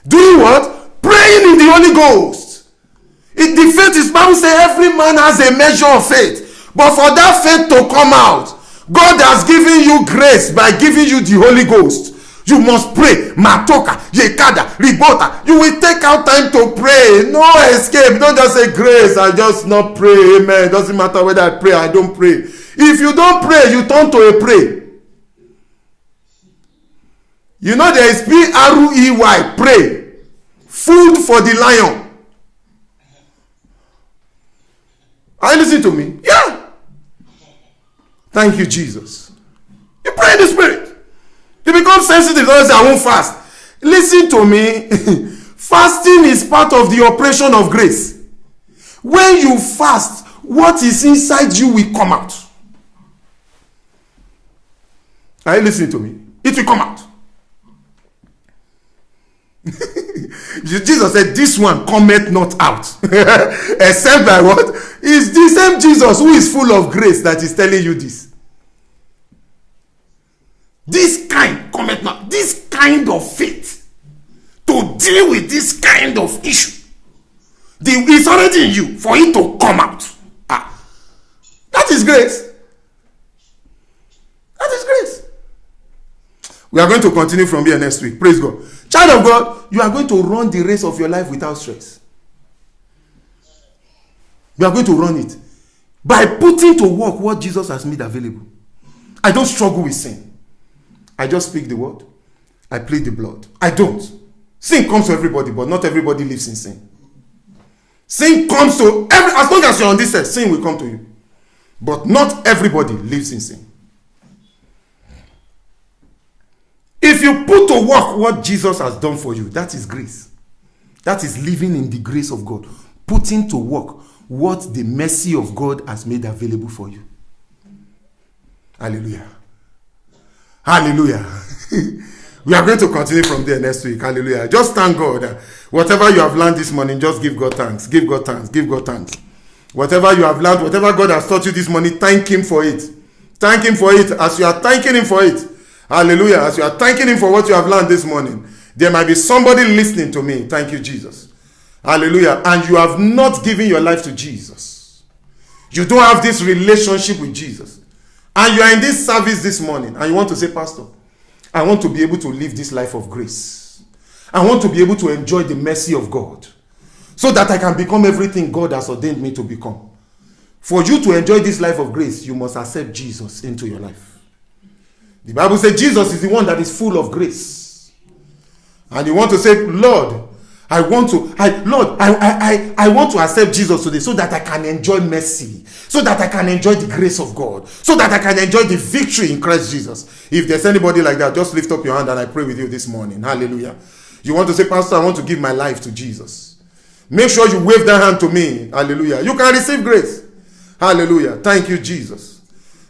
Doing what? Praying in the Holy Ghost. The faith is, Bible says, every man has a measure of faith. But for that faith to come out, God has given you grace by giving you the Holy Ghost. You must pray. Matoka, Yekada, Ribota. You will take out time to pray. No escape. Don't just say grace. I just not pray. Amen. It doesn't matter whether I pray or I don't pray. If you don't pray, you turn to a pray. You know there is P-R-E-Y, pray. Food for the lion. Are you listening to me? Yeah. Thank you, Jesus. You pray in the Spirit. You become sensitive. Don't say, I won't fast. Listen to me. Fasting is part of the operation of grace. When you fast, what is inside you will come out. Are you listening to me? It will come out. Jesus said, this one cometh not out. Except by what? It's the same Jesus who is full of grace that is telling you this. This kind cometh not. This kind of faith to deal with this kind of issue. It's already in you for it to come out. That is grace. That is grace. We are going to continue from here next week. Praise God. Child of God, you are going to run the race of your life without stress. You are going to run it by putting to work what Jesus has made available. I don't struggle with sin. I just speak the word. I plead the blood. I don't. Sin comes to everybody, but not everybody lives in sin. Sin comes to as long as you're on this earth, sin will come to you. But not everybody lives in sin. If you put to work what Jesus has done for you, that is grace. That is living in the grace of God. Putting to work what the mercy of God has made available for you. Hallelujah. Hallelujah. We are going to continue from there next week. Hallelujah. Just thank God. Whatever you have learned this morning, just give God thanks. Give God thanks. Give God thanks. Whatever you have learned, whatever God has taught you this morning, thank Him for it. Thank Him for it. As you are thanking Him for it, hallelujah. As you are thanking Him for what you have learned this morning, there might be somebody listening to me. Thank you, Jesus. Hallelujah. And you have not given your life to Jesus. You don't have this relationship with Jesus. And you are in this service this morning and you want to say, Pastor, I want to be able to live this life of grace. I want to be able to enjoy the mercy of God so that I can become everything God has ordained me to become. For you to enjoy this life of grace, you must accept Jesus into your life. The Bible says Jesus is the one that is full of grace. And you want to say, Lord, I want to accept Jesus today so that I can enjoy mercy, so that I can enjoy the grace of God, so that I can enjoy the victory in Christ Jesus. If there's anybody like that, just lift up your hand and I pray with you this morning. Hallelujah. You want to say, Pastor, I want to give my life to Jesus. Make sure you wave that hand to me. Hallelujah. You can receive grace. Hallelujah. Thank you, Jesus.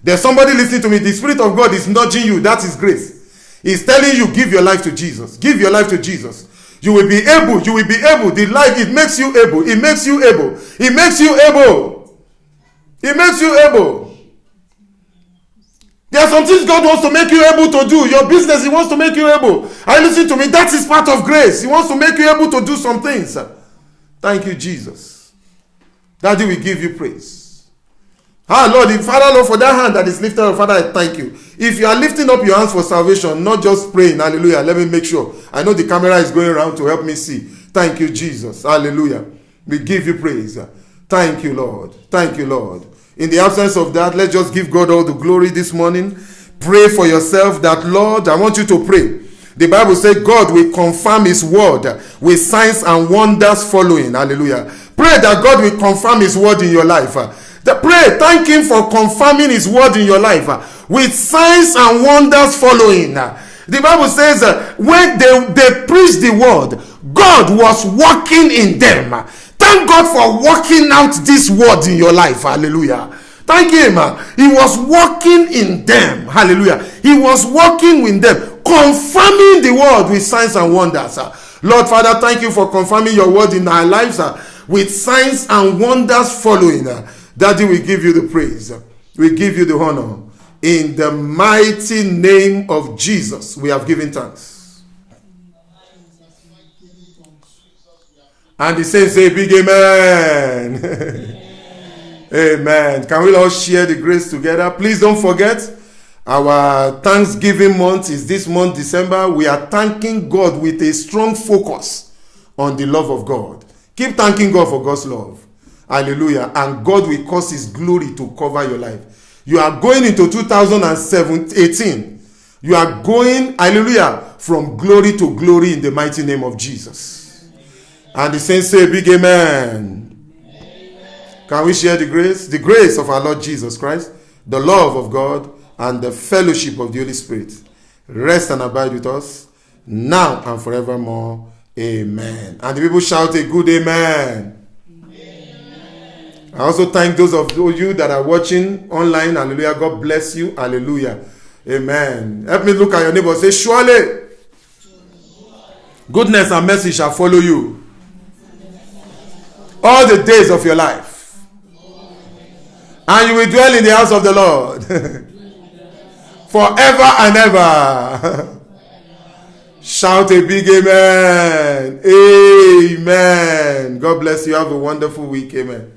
There's somebody listening to me. The Spirit of God is nudging you. That is grace. He's telling you, give your life to Jesus. Give your life to Jesus. You will be able. You will be able. The life, it makes you able. It makes you able. It makes you able. It makes you able. There are some things God wants to make you able to do. Your business, He wants to make you able. Are you listening to me? That is part of grace. He wants to make you able to do some things. Thank you, Jesus. Daddy, we give you praise. Lord, Father, Lord, for that hand that is lifted up, Father, I thank you. If you are lifting up your hands for salvation, not just praying, hallelujah, let me make sure. I know the camera is going around to help me see. Thank you, Jesus. Hallelujah. We give you praise. Thank you, Lord. Thank you, Lord. In the absence of that, let's just give God all the glory this morning. Pray for yourself that, Lord, I want you to pray. The Bible says God will confirm His word with signs and wonders following. Hallelujah. Pray that God will confirm His word in your life. Pray, thank Him for confirming His word in your life with signs and wonders following. The Bible says when they preached the word, God was working in them. Thank God for working out this word in your life. Hallelujah. Thank him. He was working in them. Hallelujah. He was working with them, confirming the word with signs and wonders. Lord Father, thank you for confirming your word in our lives with signs and wonders following. Daddy, we give you the praise. We give you the honor. In the mighty name of Jesus, we have given thanks. And the saints say big amen. Amen. Can we all share the grace together? Please don't forget, our Thanksgiving month is this month, December. We are thanking God with a strong focus on the love of God. Keep thanking God for God's love. Hallelujah. And God will cause his glory to cover your life. You are going into 2018. You are going, hallelujah, from glory to glory in the mighty name of Jesus. And the saints say big amen. Can we share the grace? The grace of our Lord Jesus Christ, the love of God, and the fellowship of the Holy Spirit rest and abide with us now and forevermore. Amen. And the people shout a good amen. Amen. I also thank those of you that are watching online. Hallelujah. God bless you. Hallelujah. Amen. Help me look at your neighbor and say, surely goodness and mercy shall follow you all the days of your life. And you will dwell in the house of the Lord forever and ever. Shout a big amen. Amen. God bless you. Have a wonderful week. Amen.